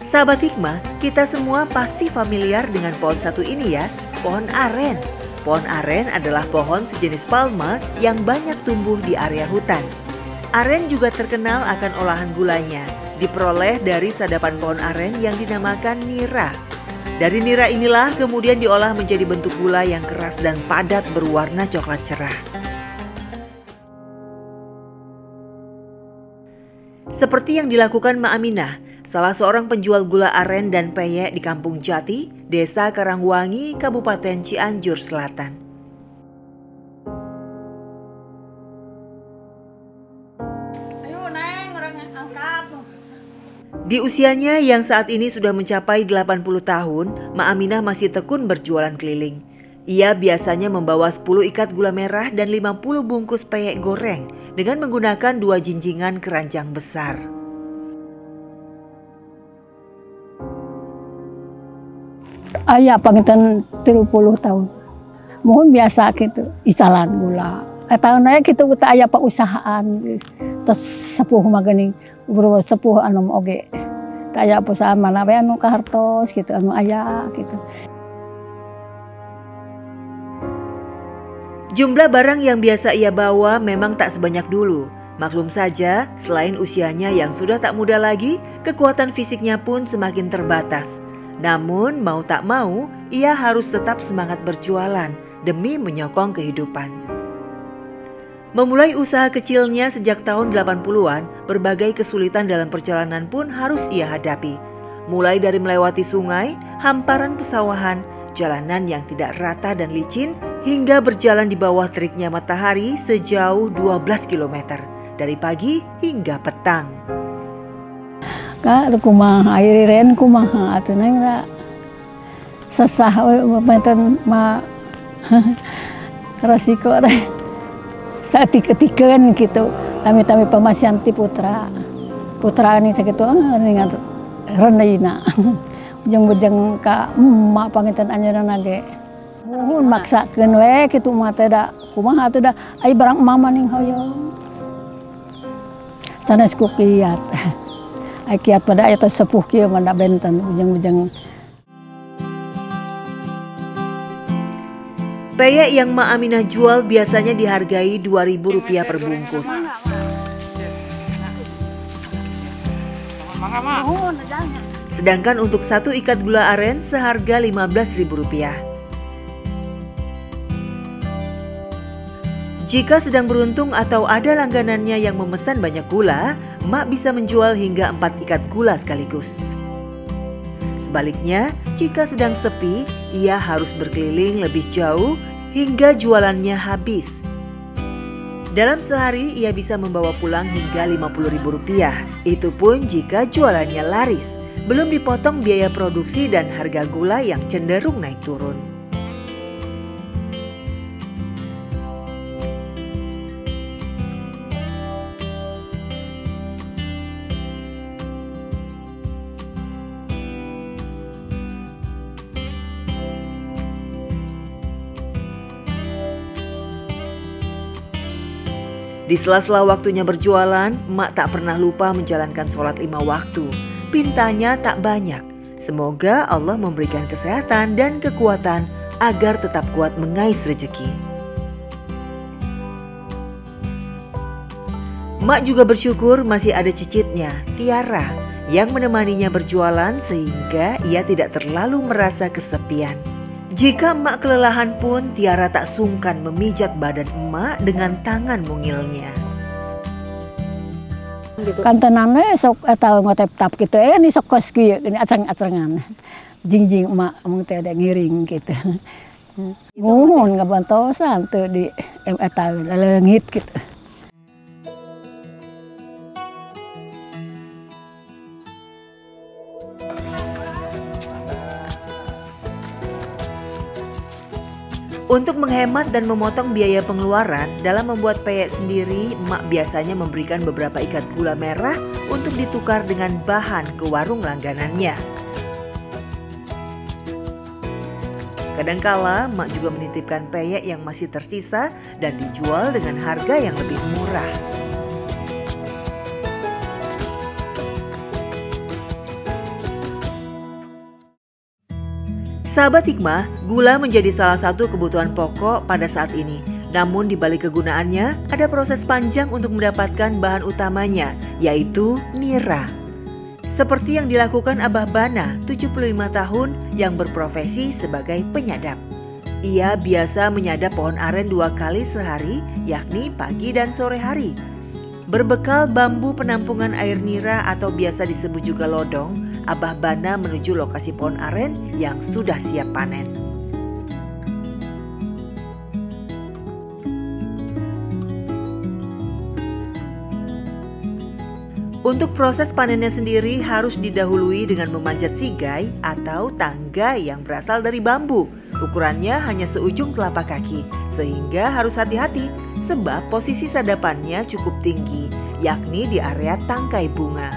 Sahabat Hikmah, kita semua pasti familiar dengan pohon satu ini ya, pohon aren. Pohon aren adalah pohon sejenis palma yang banyak tumbuh di area hutan. Aren juga terkenal akan olahan gulanya, diperoleh dari sadapan pohon aren yang dinamakan nira. Dari nira inilah kemudian diolah menjadi bentuk gula yang keras dan padat berwarna coklat cerah. Seperti yang dilakukan Ma Aminah, salah seorang penjual gula aren dan peyek di Kampung Jati, Desa Karangwangi, Kabupaten Cianjur Selatan. Ayo Neng, orang angkat. Di usianya yang saat ini sudah mencapai 80 tahun, Ma Aminah masih tekun berjualan keliling. Ia biasanya membawa 10 ikat gula merah dan 50 bungkus peyek goreng dengan menggunakan 2 jinjingan keranjang besar. Ayah pangitan 30 tahun. Mohon biasa gitu, isalan gula. Tahun aja gitu kita ayah pak usahaan. Terus sepuh maganing, bro sepuh anu oge. Kayak perusahaan mana we anu kahartos gitu anu ayah gitu. Jumlah barang yang biasa ia bawa memang tak sebanyak dulu. Maklum saja, selain usianya yang sudah tak muda lagi, kekuatan fisiknya pun semakin terbatas. Namun mau tak mau, ia harus tetap semangat berjualan demi menyokong kehidupan. Memulai usaha kecilnya sejak tahun 80-an, berbagai kesulitan dalam perjalanan pun harus ia hadapi. Mulai dari melewati sungai, hamparan pesawahan, jalanan yang tidak rata dan licin, hingga berjalan di bawah teriknya matahari sejauh 12 km, dari pagi hingga petang. Kak, kumaha airiren kumaha atuh neng ra sesah we menten ma resiko teh. Saat diketikeun gitu, tami-tami pemasian ti putra ini sakitu ningat rendeina bujang-bujang ka emak pangitan anjeunna ge nuhun maksakeun we kitu mah teh da kumaha atuh da ai barang mama ning hoyong sanes ku kiat ai kiat pada eta sepuh kieu mah da benten bujang-bujang. Peyek yang Ma Aminah jual biasanya dihargai Rp2.000 per bungkus. Sedangkan untuk 1 ikat gula aren seharga Rp15.000. Jika sedang beruntung atau ada langganannya yang memesan banyak gula, Mak bisa menjual hingga 4 ikat gula sekaligus. Sebaliknya, jika sedang sepi, ia harus berkeliling lebih jauh hingga jualannya habis. Dalam sehari ia bisa membawa pulang hingga Rp50.000. Itu pun jika jualannya laris, belum dipotong biaya produksi dan harga gula yang cenderung naik turun. Di sela-sela waktunya berjualan, Mak tak pernah lupa menjalankan sholat 5 waktu. Pintanya tak banyak. Semoga Allah memberikan kesehatan dan kekuatan agar tetap kuat mengais rezeki. Mak juga bersyukur masih ada cicitnya, Tiara, yang menemaninya berjualan sehingga ia tidak terlalu merasa kesepian. Jika emak kelelahan pun, Tiara tak sungkan memijat badan emak dengan tangan mungilnya. Kantenannya sok eta ngotep-tap gitu ni sok kos kieu ini acang-acangan. Jingjing emak mung teh ada ngiring gitu. Nuhun ngabantosan teu di eta leungit gitu. Untuk menghemat dan memotong biaya pengeluaran, dalam membuat peyek sendiri, emak biasanya memberikan beberapa ikat gula merah untuk ditukar dengan bahan ke warung langganannya. Kadangkala, emak juga menitipkan peyek yang masih tersisa dan dijual dengan harga yang lebih murah. Sahabat Hikmah, gula menjadi salah satu kebutuhan pokok pada saat ini. Namun di balik kegunaannya, ada proses panjang untuk mendapatkan bahan utamanya, yaitu nira. Seperti yang dilakukan Abah Bana, 75 tahun, yang berprofesi sebagai penyadap. Ia biasa menyadap pohon aren 2 kali sehari, yakni pagi dan sore hari. Berbekal bambu penampungan air nira atau biasa disebut juga lodong, Abah Bana menuju lokasi pohon aren yang sudah siap panen. Untuk proses panennya sendiri harus didahului dengan memanjat sigai atau tangga yang berasal dari bambu. Ukurannya hanya seujung telapak kaki, sehingga harus hati-hati sebab posisi sadapannya cukup tinggi, yakni di area tangkai bunga.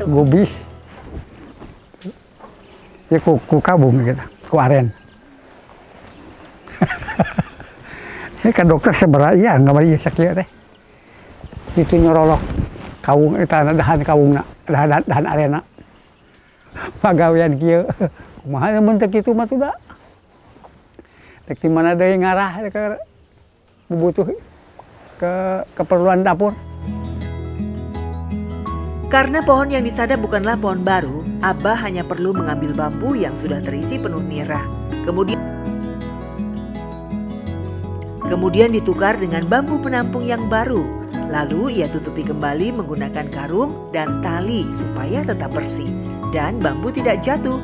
Gubis, ya ku kabung gitu, ku aren. Ini kan dokter seberat, ya nggak bari sakit deh. Itu nyorolok kawung itu dahan kawungna, dahan arena. Pagawean kieu. Kumaha mun teh kitu mah tuh da. Dek di mana deui ngarah ke dibutuh ke keperluan dapur. Karena pohon yang disadap bukanlah pohon baru, Abah hanya perlu mengambil bambu yang sudah terisi penuh nira. Kemudian ditukar dengan bambu penampung yang baru. Lalu ia tutupi kembali menggunakan karung dan tali supaya tetap bersih dan bambu tidak jatuh.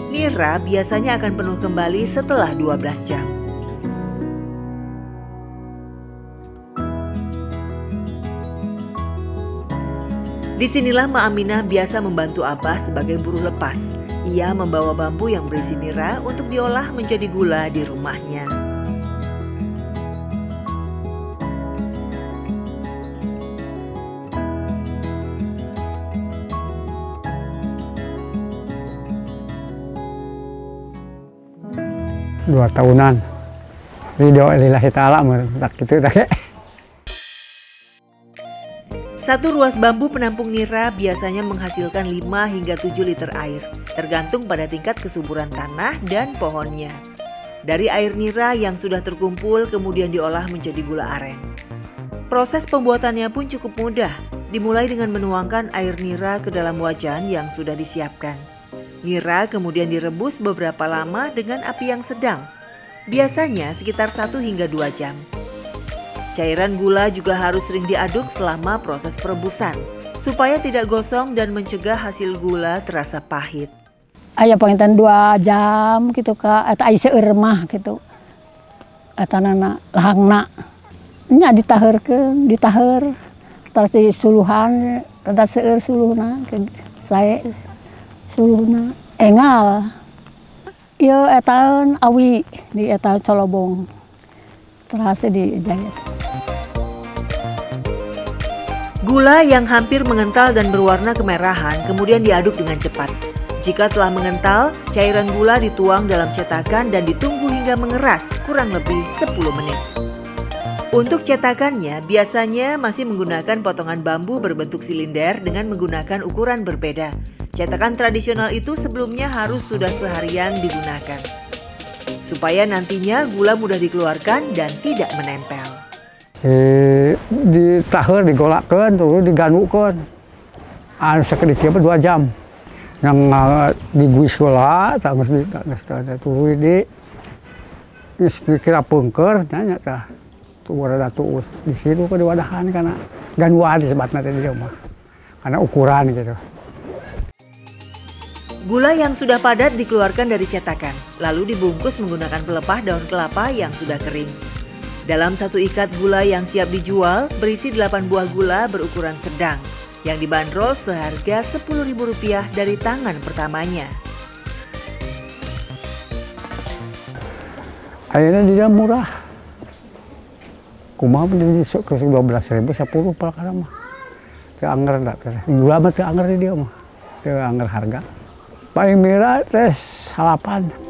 Nira biasanya akan penuh kembali setelah 12 jam. Disinilah Ma Aminah biasa membantu Abah sebagai buruh lepas. Ia membawa bambu yang berisi nira untuk diolah menjadi gula di rumahnya. Dua tahunan. Ridho lillahi ta'ala tak gitu tak. Satu ruas bambu penampung nira biasanya menghasilkan 5 hingga 7 liter air, tergantung pada tingkat kesuburan tanah dan pohonnya. Dari air nira yang sudah terkumpul kemudian diolah menjadi gula aren. Proses pembuatannya pun cukup mudah, dimulai dengan menuangkan air nira ke dalam wajan yang sudah disiapkan. Nira kemudian direbus beberapa lama dengan api yang sedang, biasanya sekitar 1 hingga 2 jam. Cairan gula juga harus sering diaduk selama proses perebusan, supaya tidak gosong dan mencegah hasil gula terasa pahit. Aya panginten 2 jam gitu Kak, eta ai seueur mah gitu. Eta nana lahangna. Nya ditaheurkeun, ditaheur. Terus di suluhan, rada seueur suluhna sae. Suluhna engal. Ieu eta awi di eta colobong. Terus dijahit. Gula yang hampir mengental dan berwarna kemerahan kemudian diaduk dengan cepat. Jika telah mengental, cairan gula dituang dalam cetakan dan ditunggu hingga mengeras kurang lebih 10 menit. Untuk cetakannya biasanya masih menggunakan potongan bambu berbentuk silinder dengan menggunakan ukuran berbeda. Cetakan tradisional itu sebelumnya harus sudah seharian digunakan, supaya nantinya gula mudah dikeluarkan dan tidak menempel. Ditaher, digolakkan, terus diganukan. Sekedikit 2 jam. Yang diguis gula, tak turun di kira pengker, nanya tah. Tuh ada tuh di situ ke diwadahan karena ganuan disebutnya tadi dia mah, karena ukuran gitu. Gula yang sudah padat dikeluarkan dari cetakan, lalu dibungkus menggunakan pelepah daun kelapa yang sudah kering. Dalam satu ikat gula yang siap dijual, berisi 8 buah gula berukuran sedang, yang dibanderol seharga Rp10.000 dari tangan pertamanya. Akhirnya dia murah. Kumaha pun jadi ke 12.000, 10 perkara mah. Teu anger dak teh. Gula mah teu anger dia mah. Teu anger harga. Paling murah tes 8.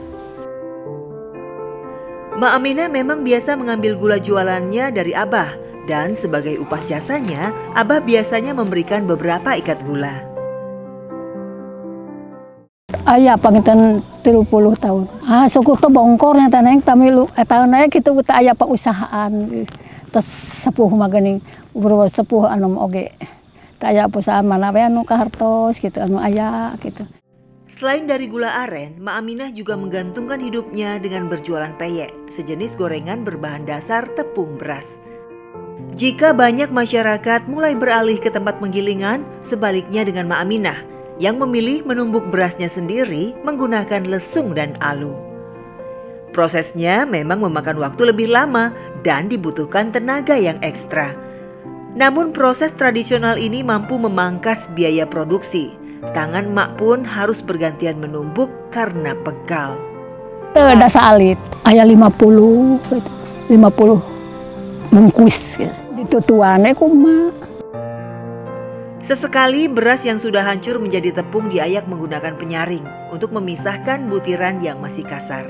Ma Aminah memang biasa mengambil gula jualannya dari Abah, dan sebagai upah jasanya, Abah biasanya memberikan beberapa ikat gula. Ayah pangitan 30 tahun. Suku tuh bongkornya taneng tamilu tahun aya kitu teh aya pausahaan. Terus sepuh magani urus sepuh anu oge. Teh aya perusahaan mana we anu kahartos gitu anu aya gitu. Selain dari gula aren, Mak Aminah juga menggantungkan hidupnya dengan berjualan peyek, sejenis gorengan berbahan dasar tepung beras. Jika banyak masyarakat mulai beralih ke tempat penggilingan, sebaliknya dengan Mak Aminah yang memilih menumbuk berasnya sendiri menggunakan lesung dan alu. Prosesnya memang memakan waktu lebih lama dan dibutuhkan tenaga yang ekstra. Namun proses tradisional ini mampu memangkas biaya produksi. Tangan mak pun harus bergantian menumbuk karena pegal. Ada salit, aya 50 bungkus gitu. Ditutuane kumaha. Sesekali beras yang sudah hancur menjadi tepung diayak menggunakan penyaring untuk memisahkan butiran yang masih kasar.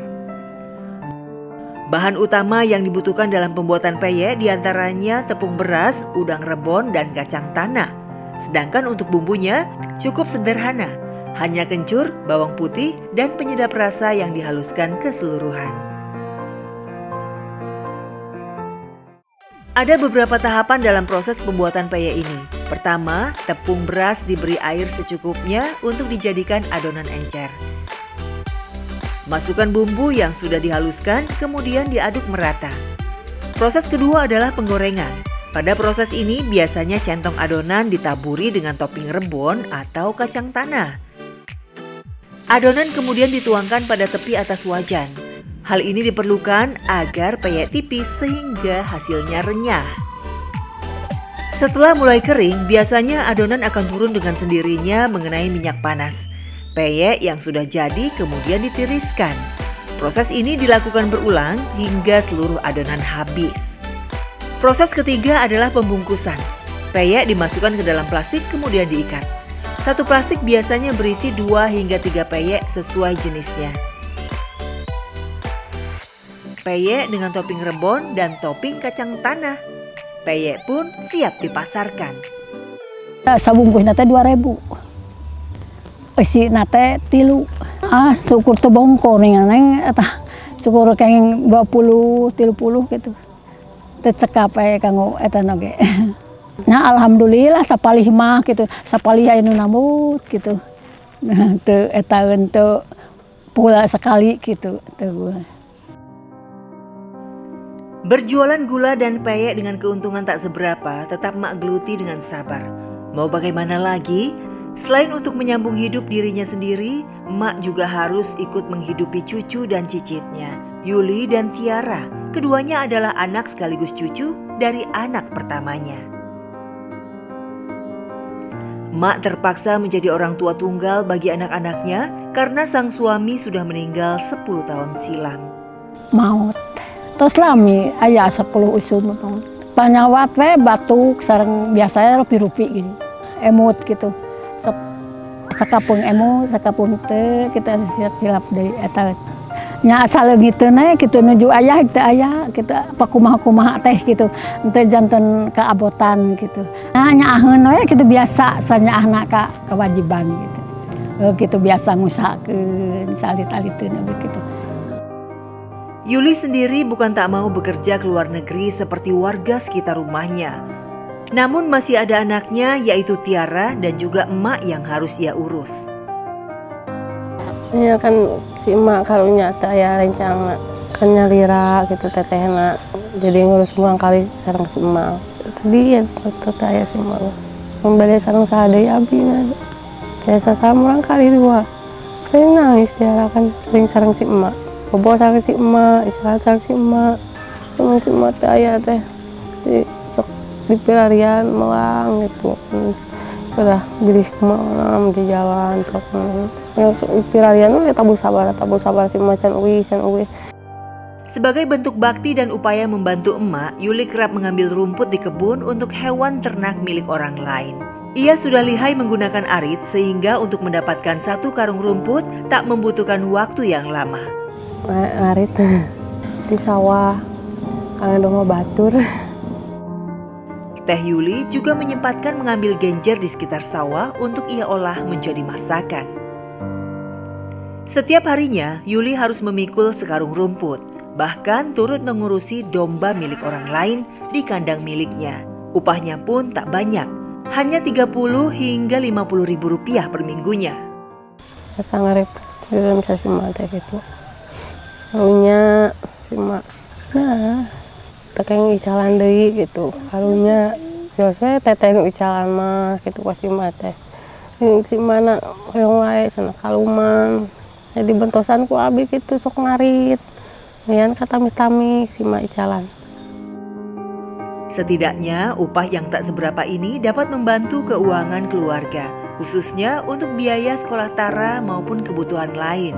Bahan utama yang dibutuhkan dalam pembuatan peyek diantaranya tepung beras, udang rebon, dan kacang tanah. Sedangkan untuk bumbunya cukup sederhana, hanya kencur, bawang putih, dan penyedap rasa yang dihaluskan keseluruhan. Ada beberapa tahapan dalam proses pembuatan peyek ini. Pertama, tepung beras diberi air secukupnya untuk dijadikan adonan encer. Masukkan bumbu yang sudah dihaluskan, kemudian diaduk merata. Proses kedua adalah penggorengan. Pada proses ini biasanya centong adonan ditaburi dengan topping rebon atau kacang tanah. Adonan kemudian dituangkan pada tepi atas wajan. Hal ini diperlukan agar peyek tipis sehingga hasilnya renyah. Setelah mulai kering, biasanya adonan akan turun dengan sendirinya mengenai minyak panas. Peyek yang sudah jadi kemudian ditiriskan. Proses ini dilakukan berulang hingga seluruh adonan habis. Proses ketiga adalah pembungkusan. Peyek dimasukkan ke dalam plastik kemudian diikat. Satu plastik biasanya berisi 2 hingga 3 peyek sesuai jenisnya. Peyek dengan topping rebon dan topping kacang tanah. Peyek pun siap dipasarkan. Sabungkus nate 2.000. Isi nate 3. Syukur teu bongkor neng eta. Syukur kenging 20 30 gitu. Teu cekap kanggo eta oge. Nah alhamdulillah sapalih mah gitu. Sapalih aya nu namut gitu. Nah teu eta teu pula sekali gitu teu. Berjualan gula dan peyek dengan keuntungan tak seberapa, tetap mak geluti dengan sabar. Mau bagaimana lagi? Selain untuk menyambung hidup dirinya sendiri, mak juga harus ikut menghidupi cucu dan cicitnya, Yuli dan Tiara. Keduanya adalah anak sekaligus cucu dari anak pertamanya. Mak terpaksa menjadi orang tua tunggal bagi anak-anaknya karena sang suami sudah meninggal 10 tahun silam. Maut. Terus lami aya 10 usum panyawat we batuk sareng biasanya rupi-rupi gini. Emut gitu. Sakapung emut, sakapung teu kita hilap deui eta. Nya asal leungiteun kitu nuju aya teu aya kitu pakumaha-kumaha teh gitu. Teu janten kaabotan gitu. Nah nyaaheun we kitu biasa sanyaahna ka kewajiban gitu. Kitu biasa ngusahakeun salit-aliteun gitu. Yuli sendiri bukan tak mau bekerja ke luar negeri seperti warga sekitar rumahnya. Namun masih ada anaknya yaitu Tiara dan juga emak yang harus ia urus. Ya kan si emak karunya teh aya rencana kan nyalira gitu tetehna. Jadi ngurus mulang kali sareng si emak. Sedih ya teh aya si emak. Membeli sareng sadeui abdina. Biasa samulang kali 2. Kayak nangis dia kan sering sareng si emak. Bobo sareng si emak, istirahat sareng si emak. Temen si emak teh aya teh di pelarian melang gitu. Udah beli kemana di jalan truk. Yang di pelarian we tabu sabar si emak can uwi. Sebagai bentuk bakti dan upaya membantu emak, Yuli kerap mengambil rumput di kebun untuk hewan ternak milik orang lain. Ia sudah lihai menggunakan arit sehingga untuk mendapatkan 1 karung rumput tak membutuhkan waktu yang lama. Arit di sawah, kangen dong batur. Teh Yuli juga menyempatkan mengambil genjer di sekitar sawah untuk ia olah menjadi masakan. Setiap harinya, Yuli harus memikul sekarung rumput, bahkan turut mengurusi domba milik orang lain di kandang miliknya. Upahnya pun tak banyak, hanya 30 hingga 50 ribu rupiah per minggunya. Sangat repot, belum bisa simak gitu. Karunya simak, nah, tekeng icalan deui gitu. Karunya, biasanya teteh nu icalan mah gitu pasti mate. Si mana yang wae sana kaluman. Jadi bentosan ku abi gitu sok ngarit. Nian katamis-tamis si mak icalan. Setidaknya upah yang tak seberapa ini dapat membantu keuangan keluarga, khususnya untuk biaya sekolah Tara maupun kebutuhan lain.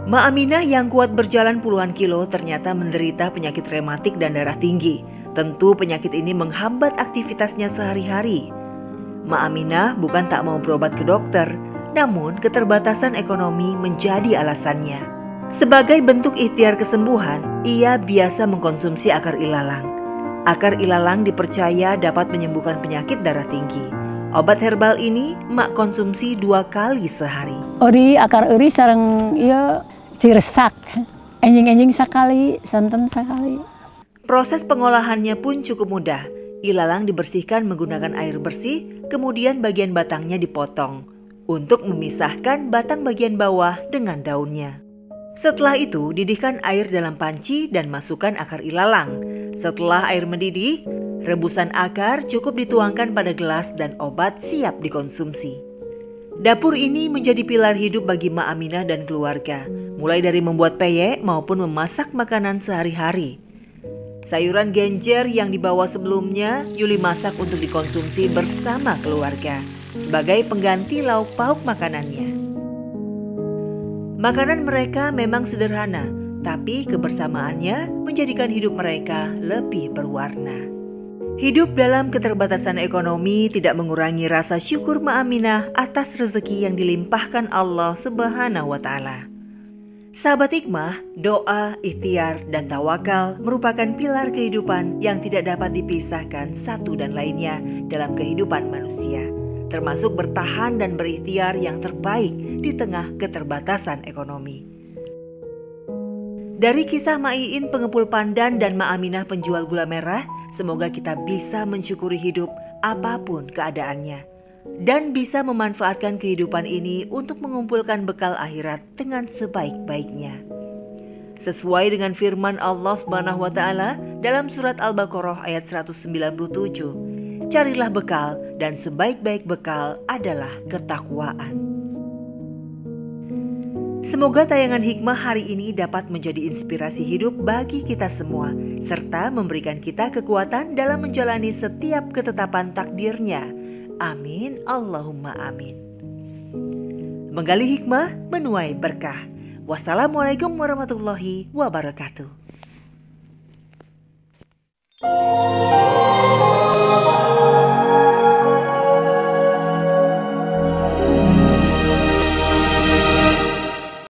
Ma Aminah yang kuat berjalan puluhan kilo ternyata menderita penyakit rematik dan darah tinggi. Tentu penyakit ini menghambat aktivitasnya sehari-hari. Ma Aminah bukan tak mau berobat ke dokter, namun keterbatasan ekonomi menjadi alasannya. Sebagai bentuk ikhtiar kesembuhan, ia biasa mengkonsumsi akar ilalang. Akar ilalang dipercaya dapat menyembuhkan penyakit darah tinggi. Obat herbal ini mak konsumsi 2 kali sehari. Ori akar eri sareng ieu ciresak. Enjing-enjing sakali, santen sakali. Proses pengolahannya pun cukup mudah. Ilalang dibersihkan menggunakan air bersih, kemudian bagian batangnya dipotong untuk memisahkan batang bagian bawah dengan daunnya. Setelah itu, didihkan air dalam panci dan masukkan akar ilalang. Setelah air mendidih, rebusan akar cukup dituangkan pada gelas dan obat siap dikonsumsi. Dapur ini menjadi pilar hidup bagi Ma Aminah dan keluarga, mulai dari membuat peyek maupun memasak makanan sehari-hari. Sayuran genjer yang dibawa sebelumnya, Yuli masak untuk dikonsumsi bersama keluarga sebagai pengganti lauk pauk makanannya. Makanan mereka memang sederhana, tapi kebersamaannya menjadikan hidup mereka lebih berwarna. Hidup dalam keterbatasan ekonomi tidak mengurangi rasa syukur Ma Aminah atas rezeki yang dilimpahkan Allah Subhanahu wa Ta'ala. Sahabat hikmah, doa, ikhtiar, dan tawakal merupakan pilar kehidupan yang tidak dapat dipisahkan satu dan lainnya dalam kehidupan manusia, termasuk bertahan dan berikhtiar yang terbaik di tengah keterbatasan ekonomi. Dari kisah Ma Iin pengepul pandan dan Ma Aminah penjual gula merah, semoga kita bisa mensyukuri hidup apapun keadaannya dan bisa memanfaatkan kehidupan ini untuk mengumpulkan bekal akhirat dengan sebaik-baiknya. Sesuai dengan firman Allah Subhanahu wa Ta'ala dalam surat Al-Baqarah ayat 197, carilah bekal dan sebaik-baik bekal adalah ketakwaan. Semoga tayangan hikmah hari ini dapat menjadi inspirasi hidup bagi kita semua, serta memberikan kita kekuatan dalam menjalani setiap ketetapan takdirnya. Amin, Allahumma amin. Menggali hikmah, menuai berkah. Wassalamualaikum warahmatullahi wabarakatuh.